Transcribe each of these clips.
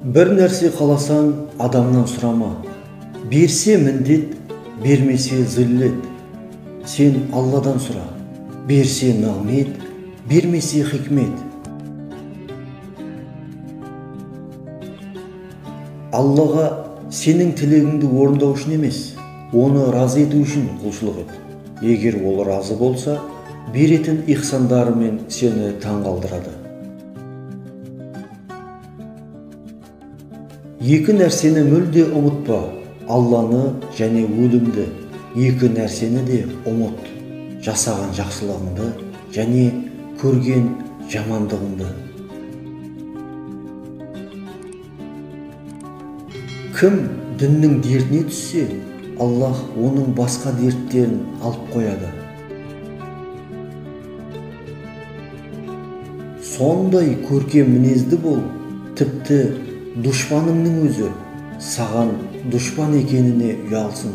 Bir нәрсе қаласаң, адамнан сұрама. Берсе міндет, бермесе зіллет. Сен Алладан сұра. Берсе нығмет, бермесе хикмет. Аллаға сенің тілегіңді орындау үшін емес, оны разы ету үшін құлшылық ет. Егер ол разы болса, беретін ихсандарымен сені таңғалдырады. Екі нәрсені мүлде ұмытпа, Алланы және өлімді. Екі нәрсені де ұмыт, жасаған жақсылығыңды және көрген жамандығыңды. Кім діннің дертіне түссе, Аллах оның басқа дерттерін алып қояды. Сондай көркем мінезді бол, тіпті дұшпаныңның өзі саған дұшпан екеніне ұялсын.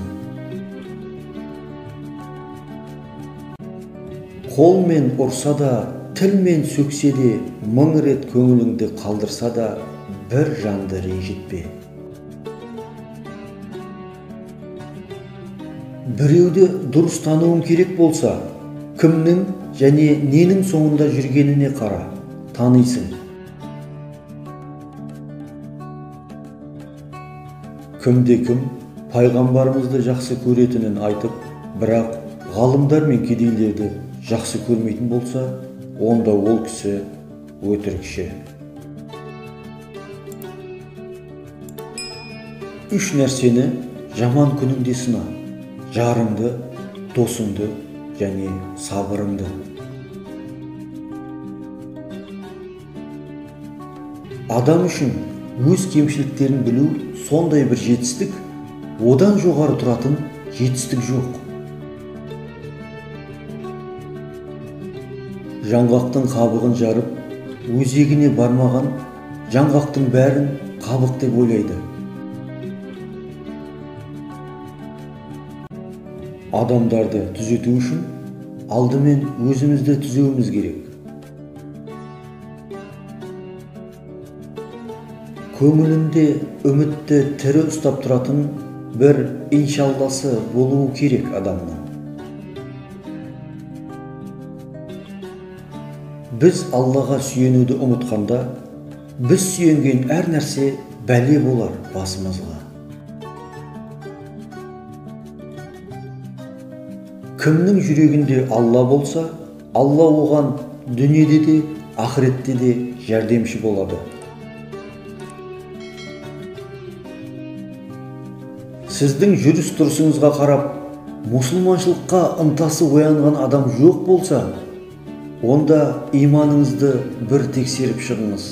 Қолмен ұрса да, тілмен сөксе де, мың рет көңіліңді қалдырса да, бір жанды ренжітпе. Біреуді дұрыс тануың керек болса, кімнің және ненің соңында жүргеніне қара, танисың. Кімде-кім пайғамбарымызды жақсы көретінін айтып, бірақ ғалымдар мен кедейлерді жақсы көрмейтін болса, онда ол кісі өтірікші. Үш нәрсені жаман күніңде сына: жарыңды, досыңды және сабырыңды. Адам үшін өз кемшіліктерін білу сондай бір жетістік, одан жоғары тұратын жетістік жоқ. Жаңғақтың қабығын жарып, өзегіне бармаған жаңғақтың бәрін қабық деп ойлайды. Адамдарды түзету үшін алдымен өзімізді түзеуіміз керек. Көңілінде үмітті тірі ұстап тұратын бір иншалласы болуы керек адамның. Біз Аллаға сүйенуді ұмытқанда, біз сүйенген әр нәрсе бәле болар басымызға. Кімнің жүрегінде Алла болса, Алла оған дүниеде де, ақыретте де жәрдемші болады. Сіздің жүріс-тұрысыңызға қарап, мұсылманшылыққа ынтасы оянған адам жоқ болса, онда иманыңызды бір тексеріп шығыңыз.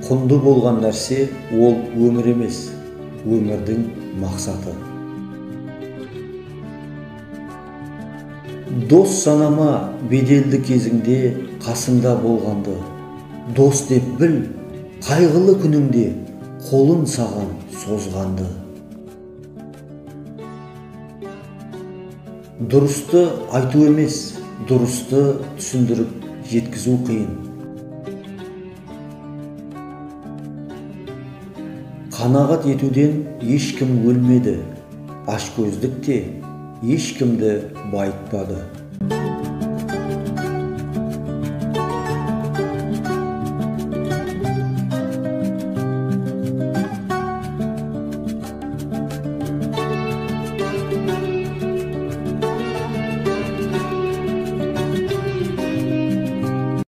Құнды болған нәрсе ол өмір емес, өмірдің мақсаты. Дос санама беделді кезіңде қасында болғанды. Дос деп біл, қайғылы күніңде қолын саған созғанды. Дұрысты айту емес, дұрысты түсіндіріп жеткізу қиын. Қанағат етуден ешкім өлмеді, ашкөздік те ешкімді байытпады.